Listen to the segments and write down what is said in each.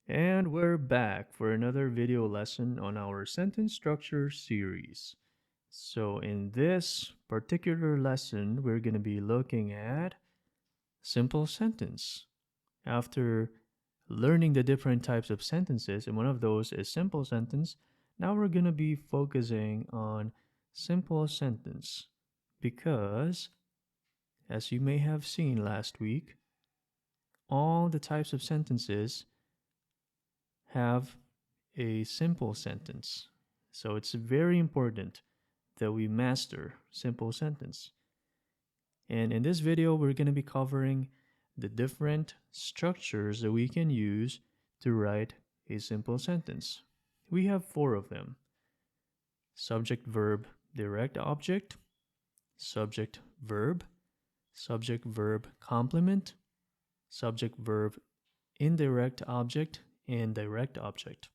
And we're back for another video lesson on our sentence structure series. So in this particular lesson, we're going to be looking at simple sentence. After learning the different types of sentences, and one of those is simple sentence, now we're going to be focusing on simple sentence because, as you may have seen last week, all the types of sentences have a simple sentence. So it's very important that we master simple sentence. And in this video, we're going to be covering the different structures that we can use to write a simple sentence. We have four of them: subject, verb, direct object, subject, verb, subject, verb, complement, subject, verb, indirect object, and direct object.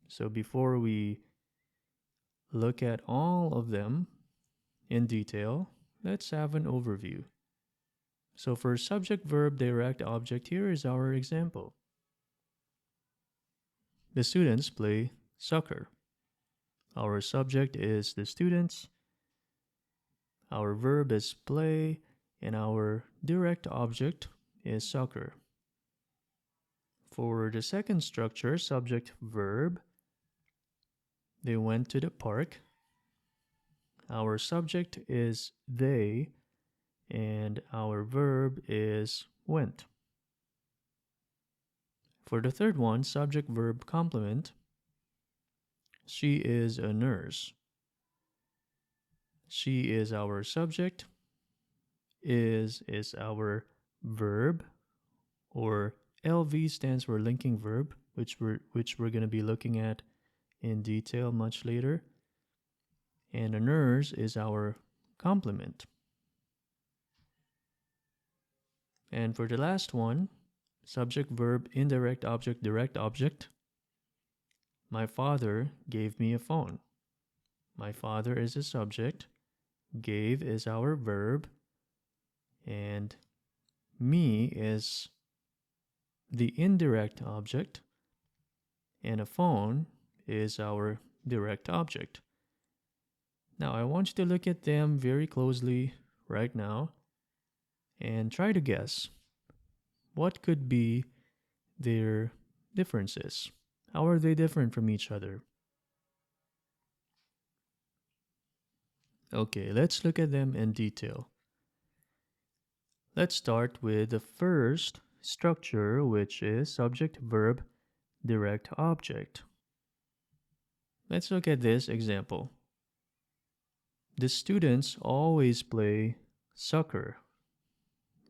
So before we look at all of them in detail, let's have an overview. So for subject, verb, direct object, here is our example. The students play soccer. Our subject is the students, our verb is play, and our direct object is soccer. For the second structure, subject, verb, they went to the park. Our subject is they, and our verb is went. For the third one, subject, verb, complement, she is a nurse. She is our subject, is our verb, or LV stands for linking verb, which we're going to be looking at in detail much later. And a nurse is our complement. And for the last one, subject, verb, indirect object, direct object, my father gave me a phone. My father is a subject, gave is our verb, and me is the indirect object, and a phone is our direct object. Now I want you to look at them very closely right now and try to guess what could be their differences. How are they different from each other? Okay, let's look at them in detail. Let's start with the first structure, which is subject, verb, direct object. Let's look at this example. The students always play soccer.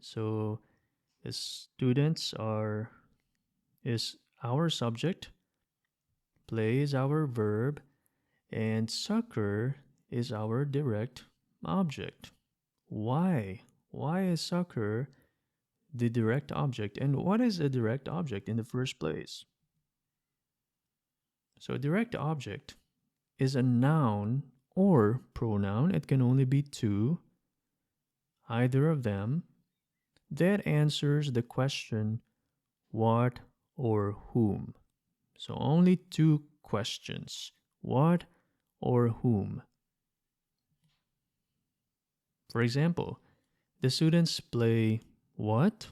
So the students is our subject, play is our verb, and soccer is our direct object. Why? Why is soccer the direct object? And what is a direct object in the first place? So a direct object is a noun or pronoun. It can only be two, either of them, that answers the question what or whom. So only two questions: what or whom. For example, the students play what?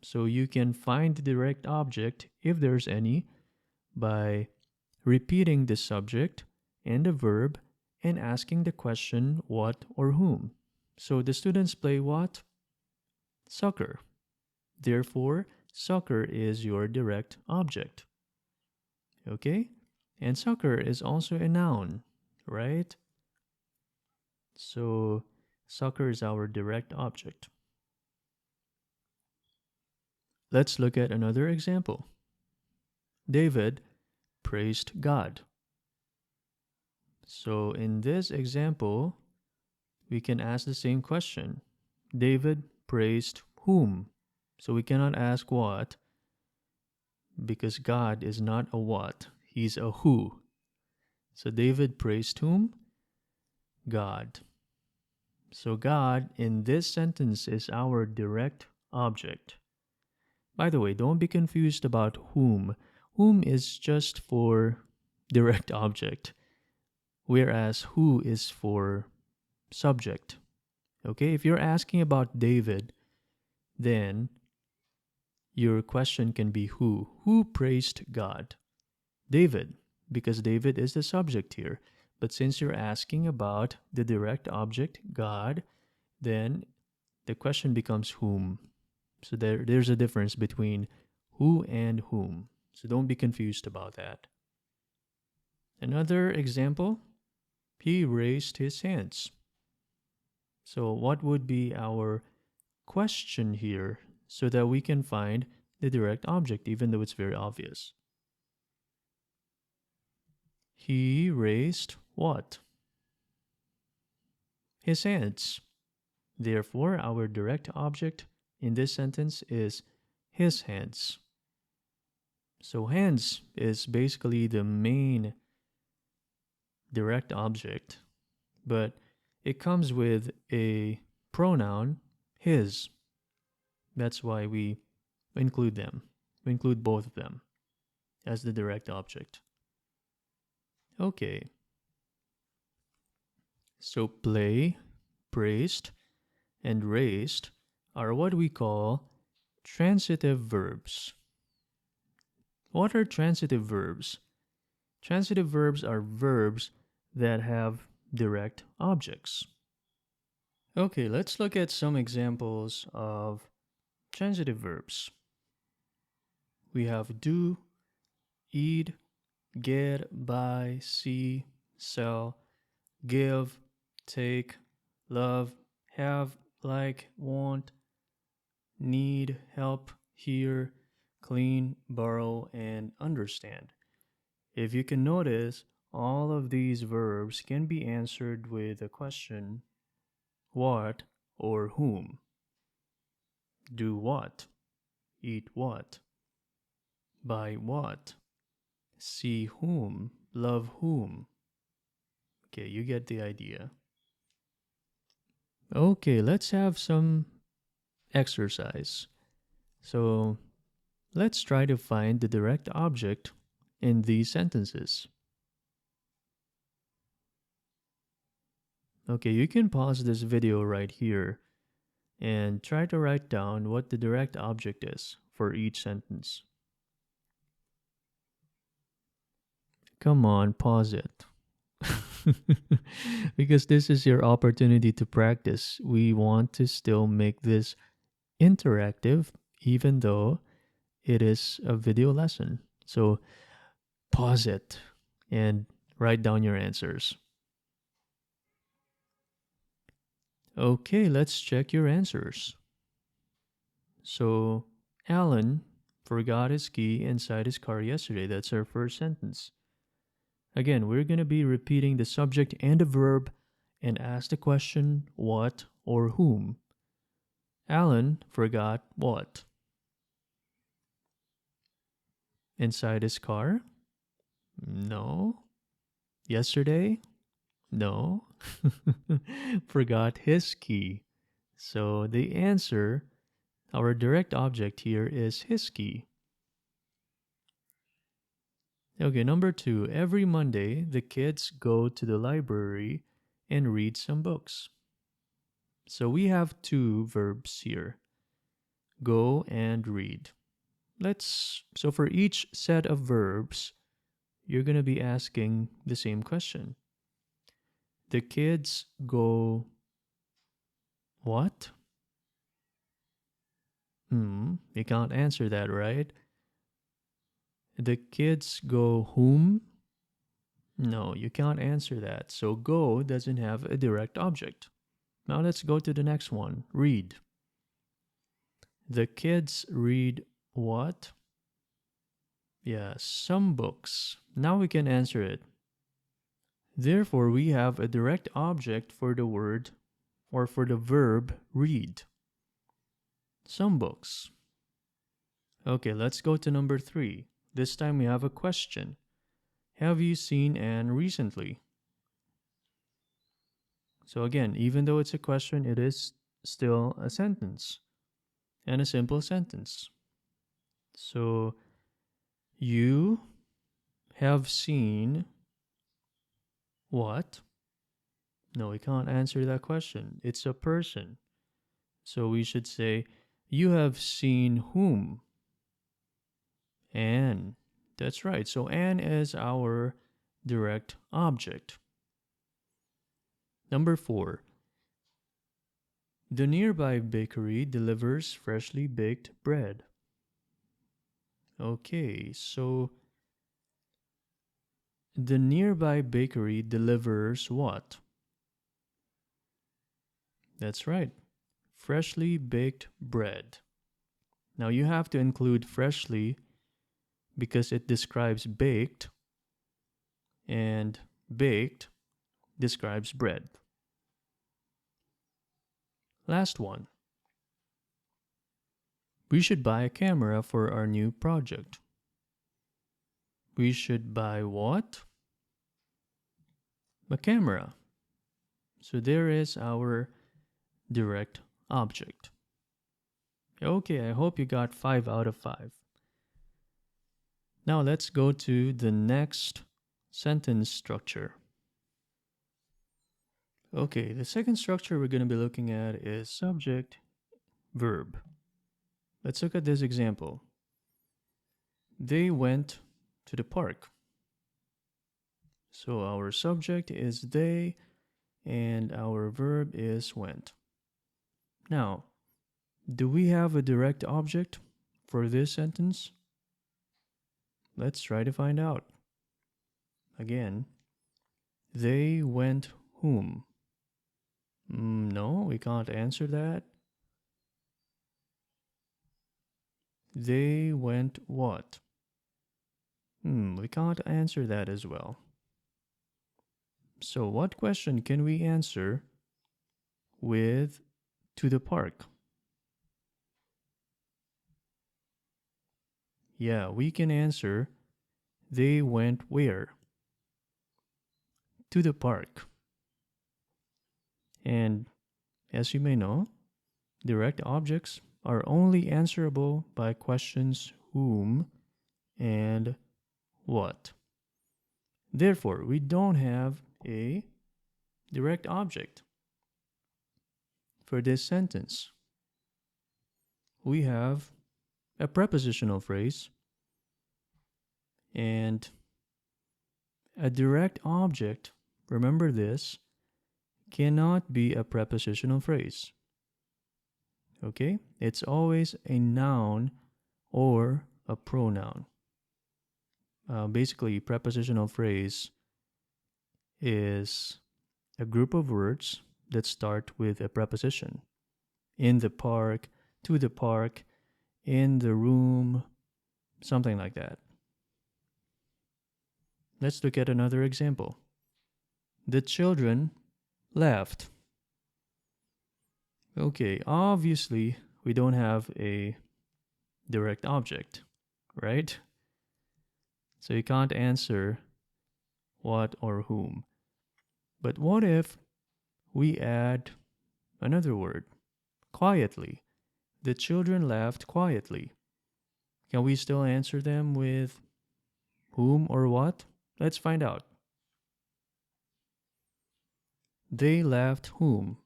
So you can find the direct object, if there's any, by repeating the subject and the verb and asking the question what or whom. So the students play what? Soccer. Therefore, soccer is your direct object. Okay? And soccer is also a noun, right? So soccer is our direct object. Let's look at another example. David praised God. So in this example, we can ask the same question. David praised whom? So we cannot ask what, because God is not a what, he's a who. So David praised whom? God. So God in this sentence is our direct object. By the way, don't be confused about whom. Whom is just for direct object, whereas who is for subject. Okay, if you're asking about David, then your question can be who. Who praised God? David, because David is the subject here. But since you're asking about the direct object, God, then the question becomes whom. So there's a difference between who and whom. So don't be confused about that. Another example, he raised his hands. So what would be our question here so that we can find the direct object even though it's very obvious? He raised what? His hands. Therefore, our direct object in this sentence is his hands. So hands is basically the main direct object, but it comes with a pronoun his. That's why we include them. We include both of them as the direct object. Okay. So play, praised, and raised are what we call transitive verbs. What are transitive verbs? Transitive verbs are verbs that have direct objects. Okay, let's look at some examples of transitive verbs. We have do, eat, get, buy, see, sell, give, take, love, have, like, want, need, help, hear, clean, borrow, and understand. If you can notice, all of these verbs can be answered with a question, what or whom. Do what? Eat what? Buy what? See whom? Love whom? Okay, you get the idea. Okay, let's have some exercise. So let's try to find the direct object in these sentences. Okay, you can pause this video right here and try to write down what the direct object is for each sentence. Come on, pause it. Because this is your opportunity to practice. We want to still make this interactive, even though it is a video lesson. So pause it and write down your answers. Okay, let's check your answers. So, Alan forgot his key inside his car yesterday. That's our first sentence. Again, we're going to be repeating the subject and the verb and ask the question what or whom. Alan forgot what? Inside his car? No. Yesterday? No. Forgot his key. So the answer, our direct object here is his key. Okay, number 2. Every Monday, the kids go to the library and read some books. So we have two verbs here, go and read. So for each set of verbs, you're going to be asking the same question. The kids go what? You can't answer that, right? The kids go whom? No, you can't answer that. So go doesn't have a direct object. Now let's go to the next one. Read. The kids read what? Yeah, some books. Now we can answer it. Therefore, we have a direct object for the word or for the verb read. Some books. Okay, let's go to number 3. This time we have a question. Have you seen Anne recently? So again, even though it's a question, it is still a sentence. And a simple sentence. So you have seen what? No, we can't answer that question. It's a person. So we should say, you have seen whom? An. That's right. So an is our direct object. Number 4. The nearby bakery delivers freshly baked bread. Okay, so the nearby bakery delivers what? That's right. Freshly baked bread. Now you have to include freshly because it describes baked, and baked describes bread. Last one. We should buy a camera for our new project. We should buy what? A camera. So there is our direct object. Okay, I hope you got 5 out of 5. Now let's go to the next sentence structure. Okay, the second structure we're going to be looking at is subject, verb. Let's look at this example. They went to the park. So our subject is they and our verb is went. Now, do we have a direct object for this sentence? Let's try to find out. Again, they went whom? No, we can't answer that. They went what? We can't answer that as well. So what question can we answer with to the park? Yeah, we can answer they went where? To the park. And as you may know, direct objects are only answerable by questions whom and what. Therefore, we don't have a direct object for this sentence. We have a prepositional phrase and a direct object. Remember this, cannot be a prepositional phrase. Okay? It's always a noun or a pronoun. Basically, prepositional phrase is a group of words that start with a preposition. In the park, to the park, in the room, something like that. Let's look at another example. The children laughed. Okay, obviously, we don't have a direct object, right? So you can't answer what or whom. But what if we add another word? Quietly. The children laughed quietly. Can we still answer them with whom or what? Let's find out. They laughed whom?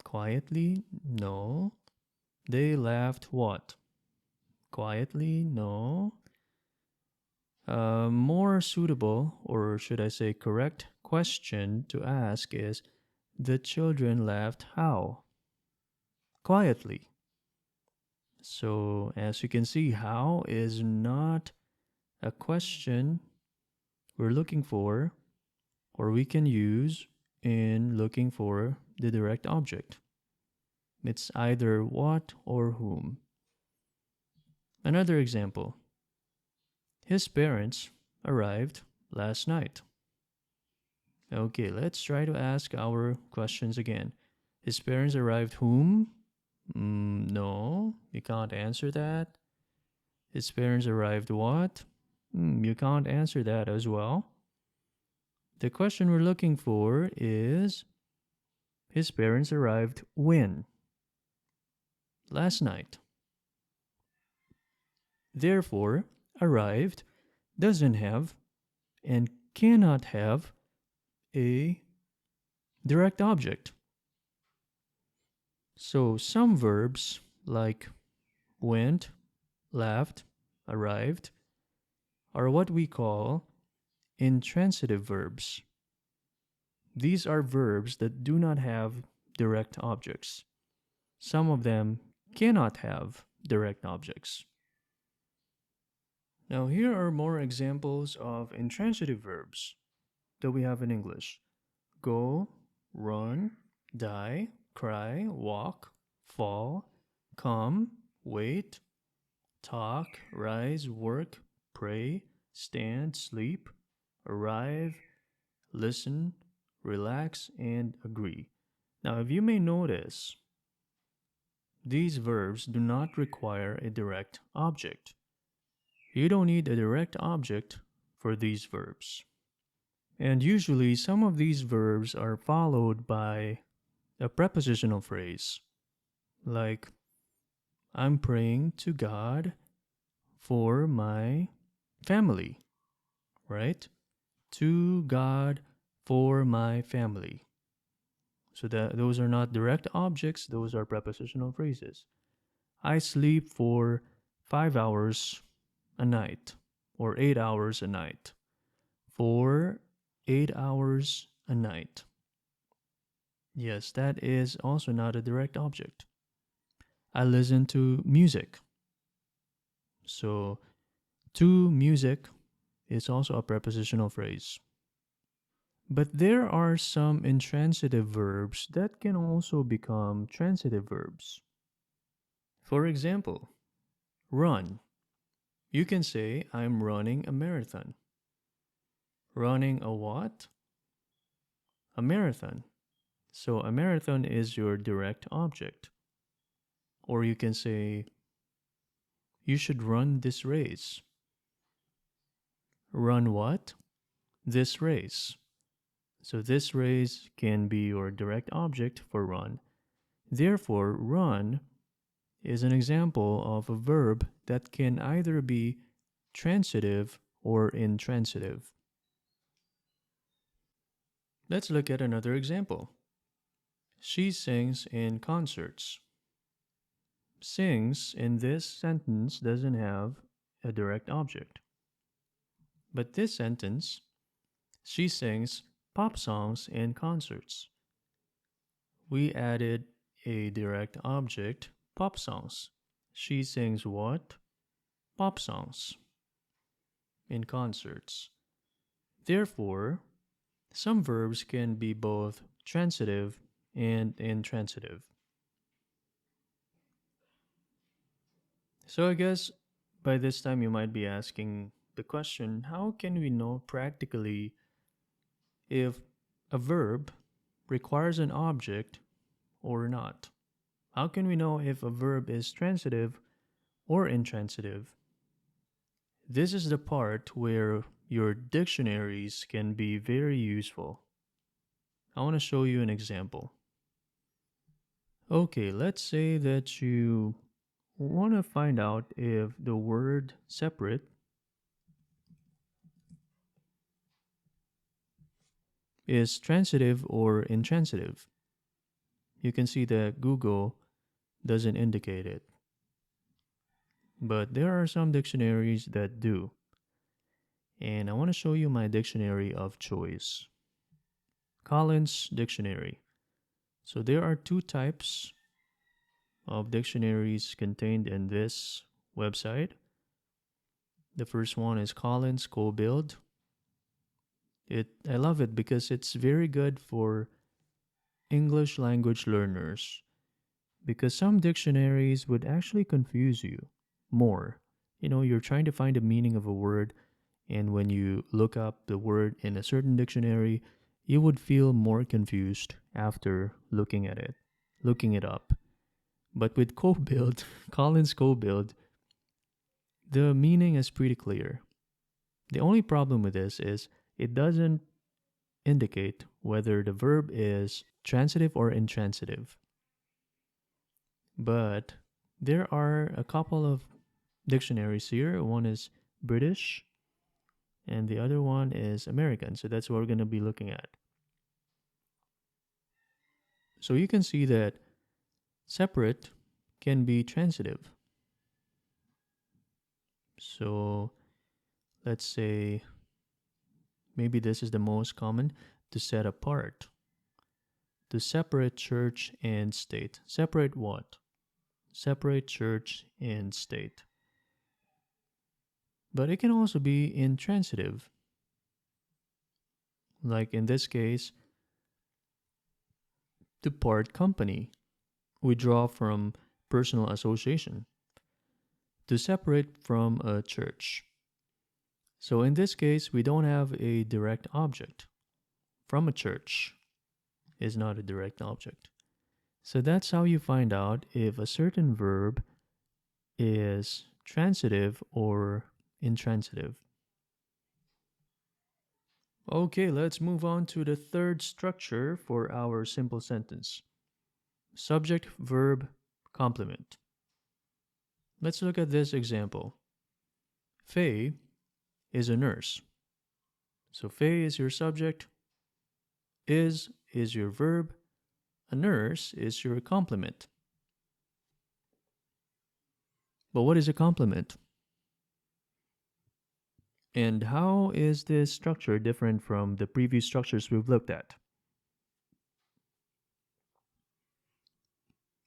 Quietly? No. They laughed what? Quietly? No. More suitable, or should I say correct, question to ask is, the children laughed how? Quietly. So, as you can see, how is not a question we're looking for, or we can use in looking for the direct object. It's either what or whom. Another example. His parents arrived last night. Okay, let's try to ask our questions again. His parents arrived whom? No, you can't answer that. His parents arrived what? You can't answer that as well. The question we're looking for is, his parents arrived when? Last night. Therefore, arrived doesn't have and cannot have a direct object. So some verbs like went, left, arrived are what we call intransitive verbs. These are verbs that do not have direct objects. Some of them cannot have direct objects. Now, here are more examples of intransitive verbs that we have in English: go, run, die, cry, walk, fall, come, wait, talk, rise, work, pray, stand, sleep, arrive, listen, relax, and agree. Now, if you may notice, these verbs do not require a direct object. You don't need a direct object for these verbs. And usually, some of these verbs are followed by a prepositional phrase, like, I'm praying to God for my family, right? To God for my family. So that those are not direct objects, those are prepositional phrases. I sleep for 5 hours a night or 8 hours a night. For 8 hours a night. Yes, that is also not a direct object. I listen to music. So, to music is also a prepositional phrase. But there are some intransitive verbs that can also become transitive verbs. For example, run. You can say, I'm running a marathon. Running a what? A marathon. So a marathon is your direct object. Or you can say, you should run this race. Run what? This race. So this race can be your direct object for run. Therefore, run is an example of a verb that can either be transitive or intransitive. Let's look at another example. She sings in concerts. Sings in this sentence doesn't have a direct object. But this sentence, she sings pop songs in concerts. We added a direct object, pop songs. She sings what? Pop songs in concerts. Therefore, some verbs can be both transitive and intransitive. So I guess by this time you might be asking the question, how can we know practically if a verb requires an object or not? How can we know if a verb is transitive or intransitive? This is the part where your dictionaries can be very useful. I want to show you an example. Okay, let's say that you want to find out if the word separate is transitive or intransitive. You can see that Google doesn't indicate it. But there are some dictionaries that do. And I want to show you my dictionary of choice. Collins Dictionary. So there are two types of dictionaries contained in this website. The first one is Collins Co-Build. I love it because it's very good for English language learners, because some dictionaries would actually confuse you more. You know, you're trying to find the meaning of a word, and when you look up the word in a certain dictionary, you would feel more confused after looking at it, looking it up. But with co-build, Collins co-build, the meaning is pretty clear. The only problem with this is it doesn't indicate whether the verb is transitive or intransitive. But there are a couple of dictionaries here. One is British and the other one is American. So that's what we're going to be looking at. So you can see that separate can be transitive. So let's say maybe this is the most common: to set apart, to separate church and state. Separate what? Separate church and state. But it can also be intransitive. Like in this case, to part company, withdraw from personal association, to separate from a church. So in this case, we don't have a direct object. From a church is not a direct object. So that's how you find out if a certain verb is transitive or intransitive. Okay, let's move on to the third structure for our simple sentence: subject, verb, complement. Let's look at this example. Faye is a nurse. So Faye is your subject, is your verb, a nurse is your complement. But what is a complement? And how is this structure different from the previous structures we've looked at?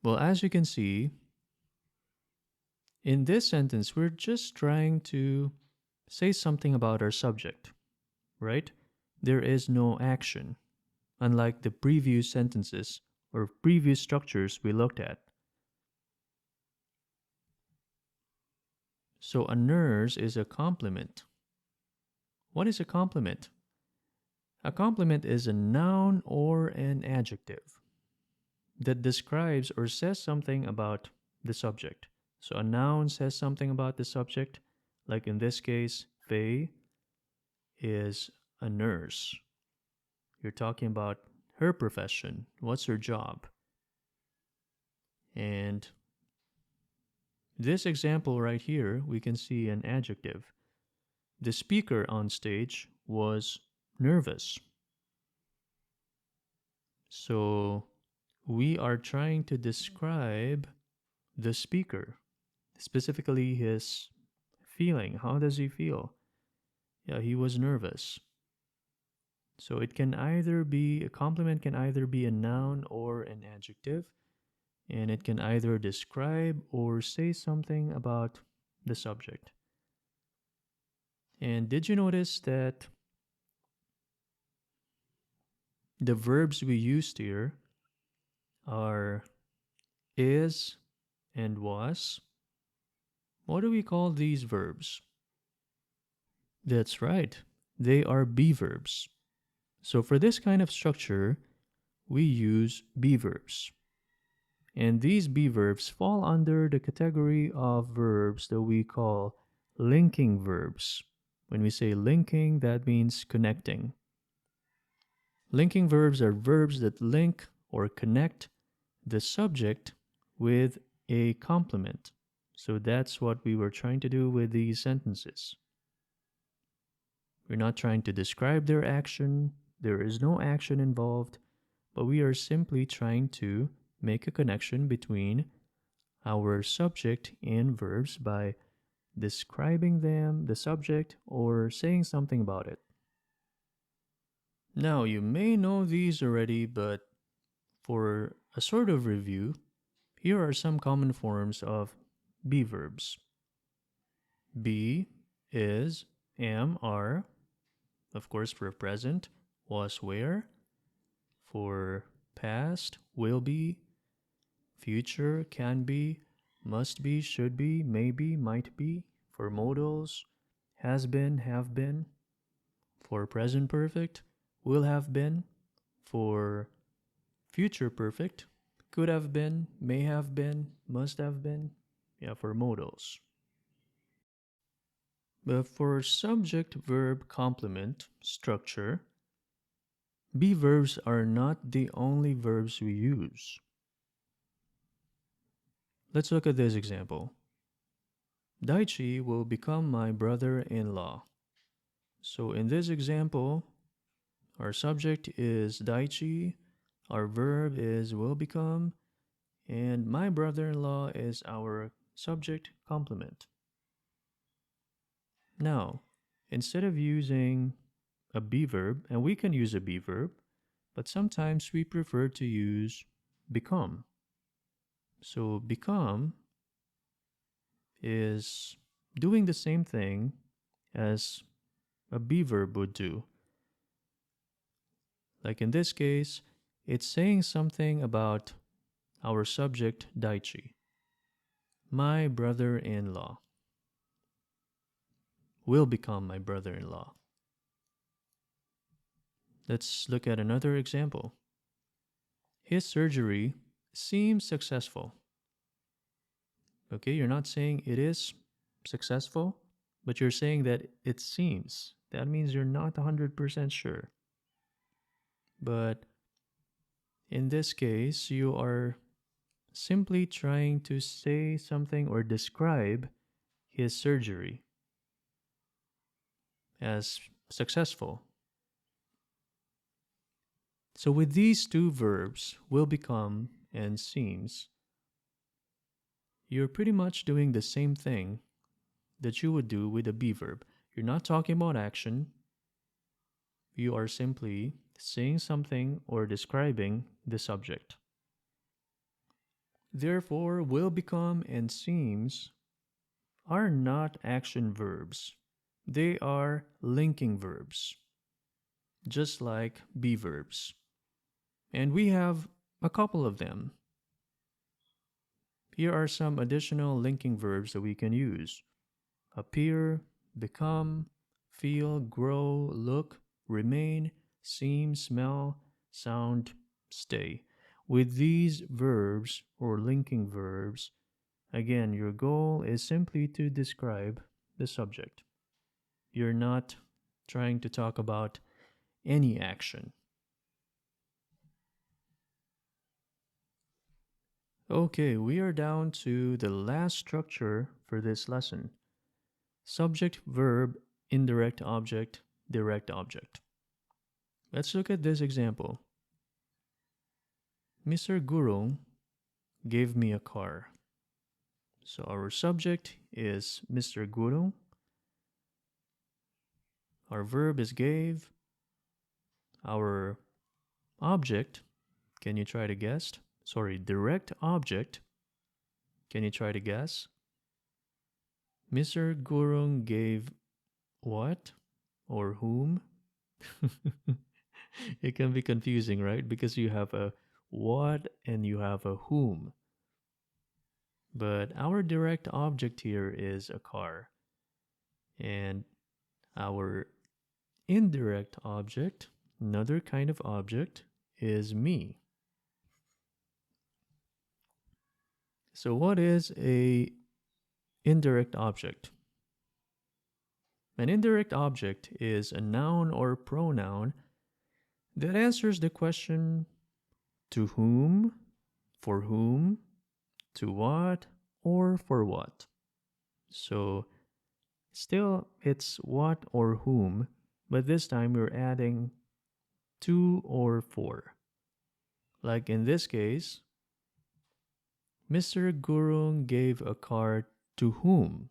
Well, as you can see, in this sentence, we're just trying to say something about our subject, right? There is no action, unlike the previous sentences or previous structures we looked at. So a nurse is a complement. What is a complement? A complement is a noun or an adjective that describes or says something about the subject. So a noun says something about the subject, like in this case, Faye is a nurse. You're talking about her profession. What's her job? And this example right here, we can see an adjective. The speaker on stage was nervous. So we are trying to describe the speaker, specifically his feeling. How does he feel? Yeah, he was nervous. So it can either be a complement, can either be a noun or an adjective, and it can either describe or say something about the subject. And did you notice that the verbs we used here are is and was? What do we call these verbs? That's right, they are be verbs. So for this kind of structure, we use be verbs. And these be verbs fall under the category of verbs that we call linking verbs. When we say linking, that means connecting. Linking verbs are verbs that link or connect the subject with a complement. So that's what we were trying to do with these sentences. We're not trying to describe their action, there is no action involved, but we are simply trying to make a connection between our subject and verbs by describing them, the subject, or saying something about it. Now, you may know these already, but for a sort of review, here are some common forms of be verbs. Be, is, am, are. Of course, for present, was, were. For past, will be. Future, can be. Must be, should be, may be, might be. For modals, has been, have been. For present perfect, will have been. For future perfect, could have been, may have been, must have been. Yeah, for modals. But for subject verb complement structure, be verbs are not the only verbs we use. Let's look at this example. Daichi will become my brother-in-law. So in this example, our subject is Daichi, our verb is will become, and my brother-in-law is our subject complement. Now, instead of using a be verb, and we can use a be verb, but sometimes we prefer to use become. So become is doing the same thing as a be verb would do. Like in this case, it's saying something about our subject Daichi. My brother-in-law will become my brother-in-law. Let's look at another example. His surgery seems successful. Okay, you're not saying it is successful, but you're saying that it seems. That means you're not 100% sure. But in this case, you are simply trying to say something or describe his surgery as successful. So with these two verbs, will become and seems, you're pretty much doing the same thing that you would do with a be verb. You're not talking about action. You are simply saying something or describing the subject. Therefore, will become and seems are not action verbs. They are linking verbs, just like be verbs. And we have a couple of them. Here are some additional linking verbs that we can use: appear, become, feel, grow, look, remain, seem, smell, sound, stay. With these verbs or linking verbs, again, your goal is simply to describe the subject. You're not trying to talk about any action. Okay, we are down to the last structure for this lesson: subject, verb, indirect object, direct object. Let's look at this example. Mr. Gurung gave me a car. So our subject is Mr. Gurung. Our verb is gave. Our object, can you try to guess? Sorry, direct object, can you try to guess? Mr. Gurung gave what or whom? It can be confusing, right? Because you have a what and you have a whom. But our direct object here is a car. And our indirect object, another kind of object, is me. So what is a indirect object? An indirect object is a noun or pronoun that answers the question to whom, for whom, to what, or for what. So still it's what or whom, but this time we're adding to or for. Like in this case, Mr. Gurung gave a car to whom?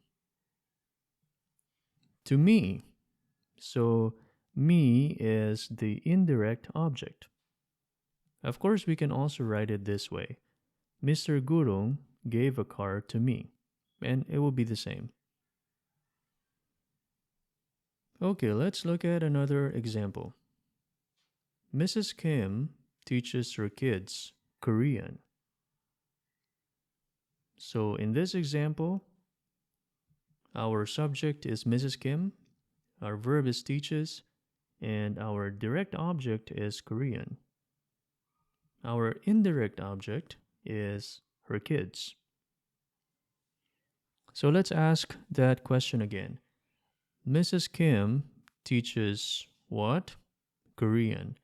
To me. So me is the indirect object. Of course, we can also write it this way: Mr. Gurung gave a car to me, and it will be the same. Okay, let's look at another example. Mrs. Kim teaches her kids Korean. So in this example, our subject is Mrs. Kim, our verb is teaches, and our direct object is Korean. Our indirect object is her kids. So let's ask that question again. Mrs. Kim teaches what? Korean.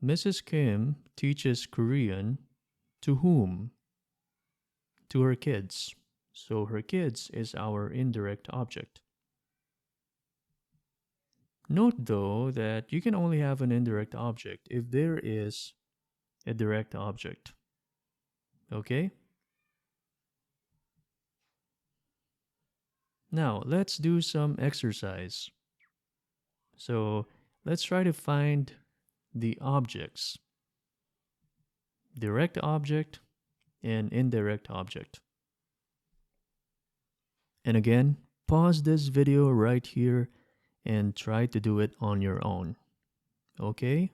Mrs. Kim teaches Korean to whom? To her kids. So her kids is our indirect object. Note though that you can only have an indirect object if there is a direct object. Okay? Now let's do some exercise. So let's try to find the objects: direct object and indirect object. And again, pause this video right here and try to do it on your own. Okay?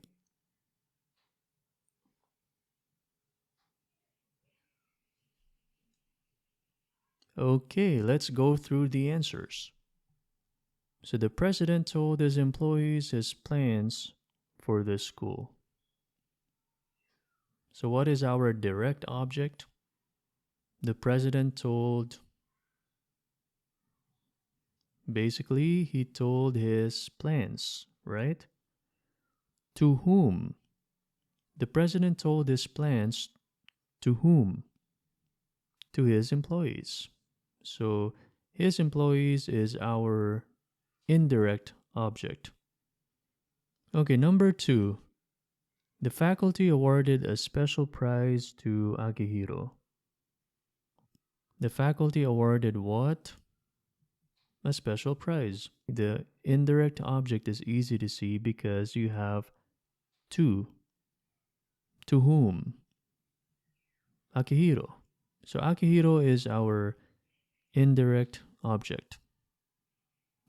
Okay, let's go through the answers. So the president told his employees his plans for the school. So what is our direct object? The president told, basically, he told his plans, right? To whom? The president told his plans to whom? To his employees. So his employees is our indirect object. Okay, number 2. The faculty awarded a special prize to Akihiro. The faculty awarded what? A special prize. The indirect object is easy to see because you have to. To whom? Akihiro. So Akihiro is our indirect object.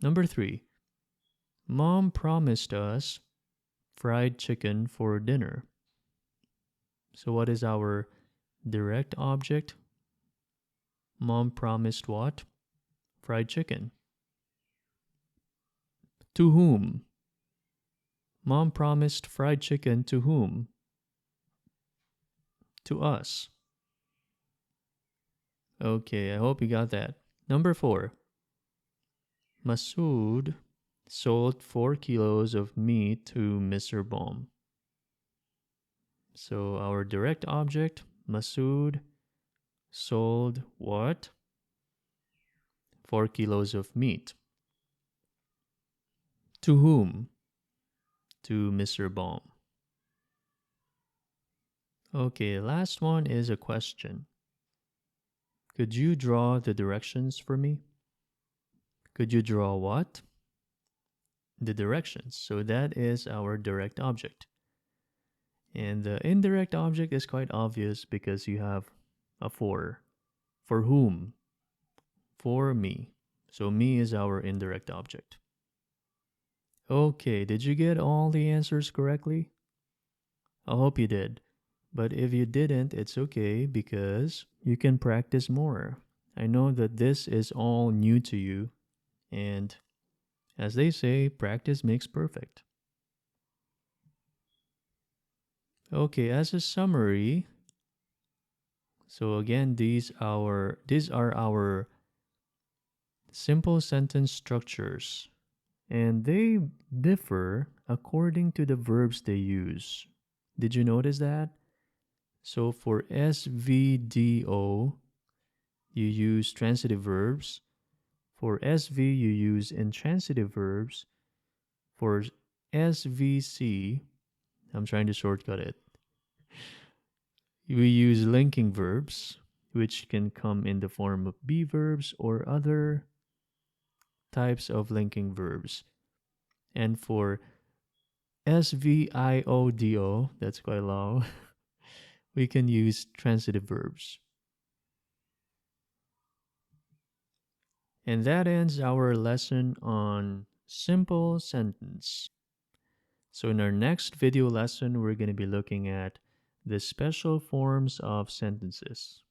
Number 3. Mom promised us fried chicken for dinner. So what is our direct object? Mom promised what? Fried chicken. To whom? Mom promised fried chicken to whom? To us. Okay, I hope you got that. Number 4. Masood sold 4 kilos of meat to Mr. Baum. So our direct object, Masood, sold what? 4 kilos of meat. To whom? To Mr. Baum. Okay, last one is a question. Could you draw the directions for me? Could you draw what? The directions. So that is our direct object. And the indirect object is quite obvious because you have a for. For whom? For me. So me is our indirect object. Okay, did you get all the answers correctly? I hope you did. But if you didn't, it's okay because you can practice more. I know that this is all new to you, and as they say, practice makes perfect. Okay, as a summary, so again, these are our simple sentence structures, and they differ according to the verbs they use. Did you notice that? So for SVDO, you use transitive verbs. For SV, you use intransitive verbs. For SVC, I'm trying to shortcut it. We use linking verbs, which can come in the form of be verbs or other types of linking verbs. And for SVIODO, that's quite long, we can use transitive verbs. And that ends our lesson on simple sentence. So in our next video lesson, we're going to be looking at the special forms of sentences.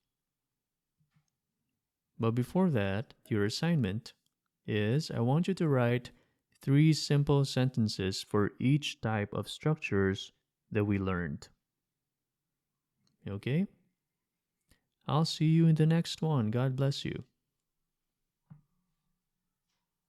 But before that, your assignment is I want you to write 3 simple sentences for each type of structures that we learned. Okay? I'll see you in the next one. God bless you.